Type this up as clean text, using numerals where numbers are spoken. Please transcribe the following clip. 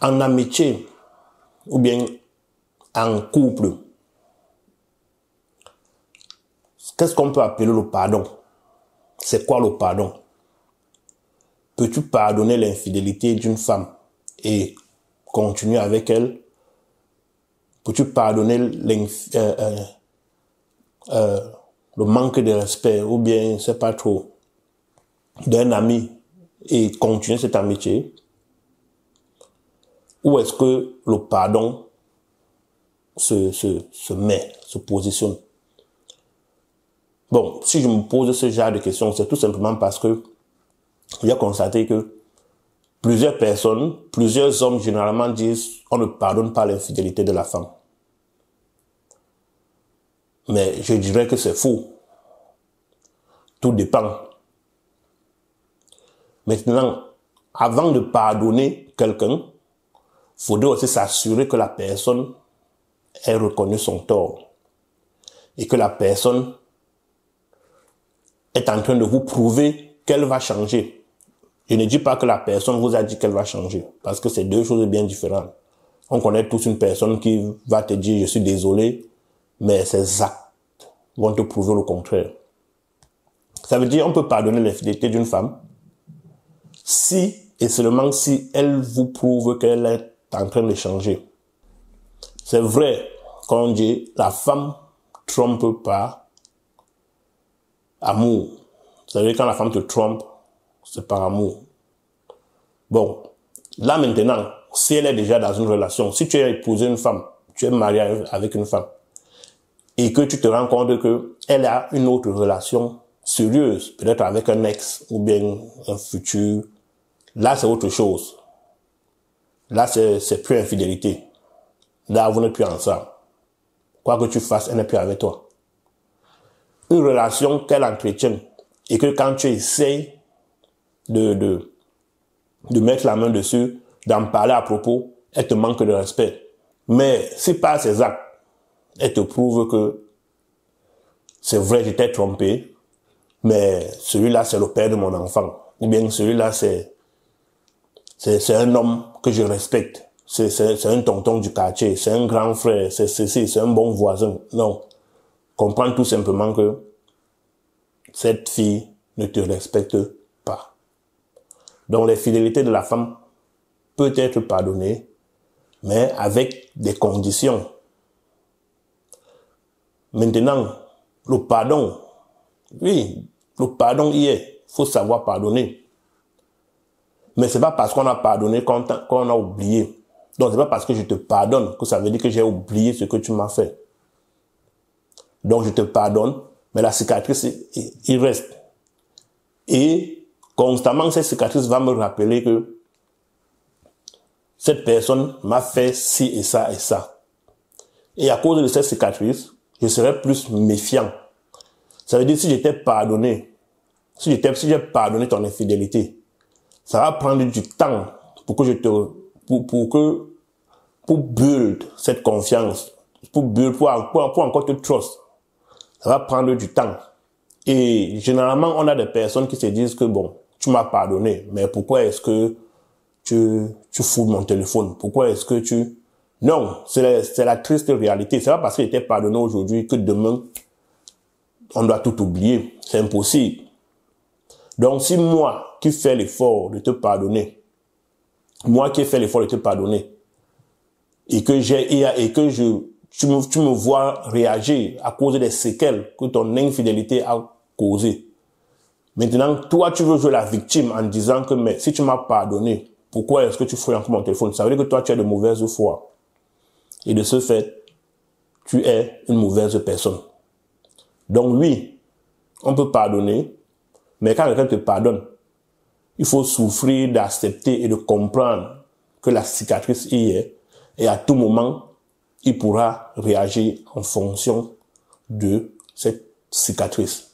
En amitié ou bien en couple, qu'est-ce qu'on peut appeler le pardon? C'est quoi le pardon? Peux-tu pardonner l'infidélité d'une femme et continuer avec elle? Peux-tu pardonner le manque de respect ou bien, je sais pas trop, d'un ami et continuer cette amitié? Où est-ce que le pardon se positionne? Bon, si je me pose ce genre de questions, c'est tout simplement parce que j'ai constaté que plusieurs personnes, plusieurs hommes généralement disent on ne pardonne pas l'infidélité de la femme. Mais je dirais que c'est faux. Tout dépend. Maintenant, avant de pardonner quelqu'un, il faudrait aussi s'assurer que la personne ait reconnu son tort et que la personne est en train de vous prouver qu'elle va changer. Je ne dis pas que la personne vous a dit qu'elle va changer, parce que c'est deux choses bien différentes. On connaît tous une personne qui va te dire « je suis désolé », mais ses actes vont te prouver le contraire. Ça veut dire qu'on peut pardonner l'infidélité d'une femme si et seulement si elle vous prouve qu'elle est en train de changer. C'est vrai qu'on dit la femme trompe par amour. Ça veut dire quand la femme te trompe, c'est par amour. Bon, là maintenant, si elle est déjà dans une relation, si tu as épousé une femme, tu es marié avec une femme, et que tu te rends compte qu'elle a une autre relation sérieuse, peut-être avec un ex ou bien un futur, là c'est autre chose. Là c'est plus infidélité. Là vous n'êtes plus ensemble. Quoi que tu fasses, elle n'est plus avec toi. Une relation qu'elle entretient et que quand tu essayes de mettre la main dessus, d'en parler à propos, elle te manque de respect. Mais si par ses actes, elle te prouve que c'est vrai, j'étais trompé, mais celui-là, c'est le père de mon enfant. Ou bien celui-là, c'est un homme que je respecte. C'est un tonton du quartier, c'est un grand frère, c'est un bon voisin. Non. Comprends tout simplement que cette fille ne te respecte pas. Donc, l'infidélité de la femme peut être pardonnée, mais avec des conditions. Maintenant, le pardon, oui, le pardon y est. Il faut savoir pardonner. Mais c'est pas parce qu'on a pardonné qu'on a oublié. Donc, c'est pas parce que je te pardonne que ça veut dire que j'ai oublié ce que tu m'as fait. Donc, je te pardonne, mais la cicatrice, il reste. Et constamment, cette cicatrice va me rappeler que cette personne m'a fait ci et ça et ça. Et à cause de cette cicatrice, je serai plus méfiant. Ça veut dire si j'étais pardonné, si j'ai pardonné ton infidélité, ça va prendre du temps pour que pour build cette confiance, pour encore te trust. Ça va prendre du temps. Et généralement, on a des personnes qui se disent que bon, tu m'as pardonné, mais pourquoi est-ce que tu fous mon téléphone? Pourquoi est-ce que Non, c'est la triste réalité. C'est pas parce que j'étais pardonné aujourd'hui que demain, on doit tout oublier. C'est impossible. Donc, si moi qui fais l'effort de te pardonner, et que tu me vois réagir à cause des séquelles que ton infidélité a causées. Maintenant, toi, tu veux jouer la victime en disant que, mais si tu m'as pardonné, pourquoi est-ce que tu fouilles encore mon téléphone? Ça veut dire que toi, tu es de mauvaise foi. Et de ce fait, tu es une mauvaise personne. Donc oui, on peut pardonner, mais quand quelqu'un te pardonne, il faut souffrir d'accepter et de comprendre que la cicatrice y est, et à tout moment, il pourra réagir en fonction de cette cicatrice.